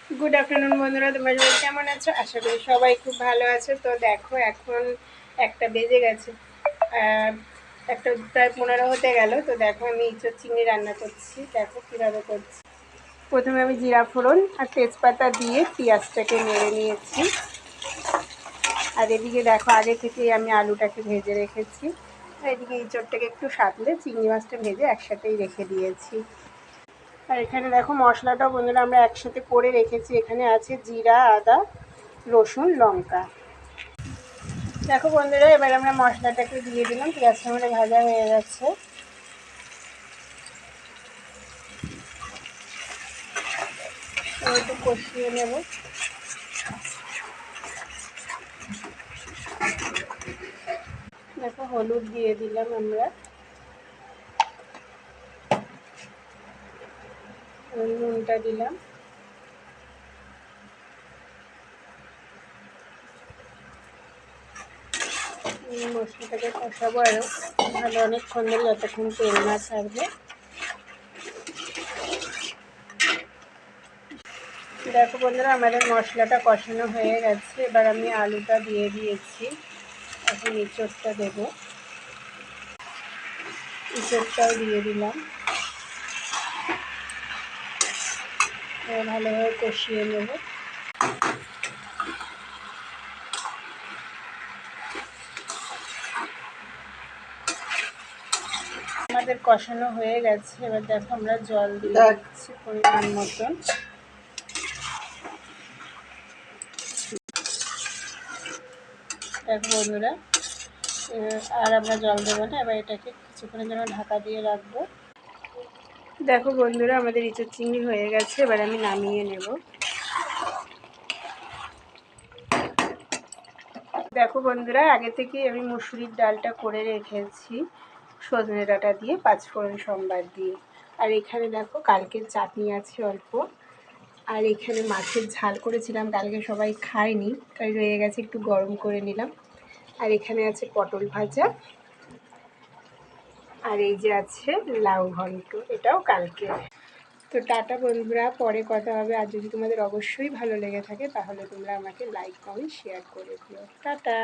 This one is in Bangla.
গুড আফটারনুন বন্ধুরা, তোমরা সবাই কেমন আছো? আশা করি সবাই খুব ভালো আছে। তো দেখো এখন একটা বেজে গেছে, একটা প্রায় 15 হতে গেল। তো দেখো আমি ইঁচড় চিংড়ি রান্না করছি। দেখো কীভাবে করছি। প্রথমে আমি জিরা ফোড়ন আর তেজপাতা দিয়ে পেঁয়াজটাকে নেড়ে নিয়েছি। আর এদিকে দেখো আগে থেকেই আমি আলুটাকে ভেজে রেখেছি। আর এদিকে ইঁচড়টাকে একটু সাঁতলে চিংড়ি মাছটা ভেজে একসাথেই রেখে দিয়েছি। আর এখানে দেখো মশলাটাও বন্ধুরা আমরা একসাথে করে রেখেছি। এখানে আছে জিরা, আদা, রসুন, লঙ্কা। দেখো বন্ধুরা এবার আমরা মশলাটাকে দিয়ে দিলাম। পেঁয়াজটা আমাদের ভাজা হয়ে গেছে। একটু কষিয়ে নেব। দেখো হলুদ দিয়ে দিলাম আমরা, নুনটা দিলাম। মশলাটাকে কষাবো আরও ভালো অনেকক্ষণ ধরে, যতক্ষণ তেল না ছাড়বে। দেখো বন্ধুরা আমাদের মশলাটা কষানো হয়ে গেছে। এবার আমি আলুটা দিয়ে দিয়েছি। এখন ইঁচড়টা দেবো, ইঁচড়টাও দিয়ে দিলাম। ভালোভাবে কষিয়ে নেব। আমাদের কষানো হয়ে গেছে। এবার দেখো আমরা জল দিয়ে দিচ্ছি পরিমাণ মতন। দেখো বন্ধুরা আর আমরা জল দেবো না। এবার এটাকে কিছুক্ষণের জন্য ঢাকা দিয়ে রাখবো। দেখো বন্ধুরা আমাদের ইঁচড় চিংড়ি হয়ে গেছে। এবার আমি নামিয়ে নেব। দেখো বন্ধুরা আগে থেকেই আমি মুসুরির ডালটা করে রেখেছি সজনে ডাঁটা দিয়ে, পাঁচফোড়ন সম্বার দিয়ে। আর এখানে দেখো কালকের চাটনি আছে অল্প। আর এখানে মাছের ঝাল করেছিলাম, কালকে সবাই খায়নি তাই রয়ে গেছে, একটু গরম করে নিলাম। আর এখানে আছে পটল ভাজা। আর এই যে আছে লাউ ঘন্ট, এটাও কালকে। তো টাটা বন্ধুরা, পরে কথা হবে। আর যদি তোমাদের অবশ্যই ভালো লেগে থাকে তাহলে তোমরা আমাকে লাইক কমেন্ট শেয়ার করে দিও। টাটা।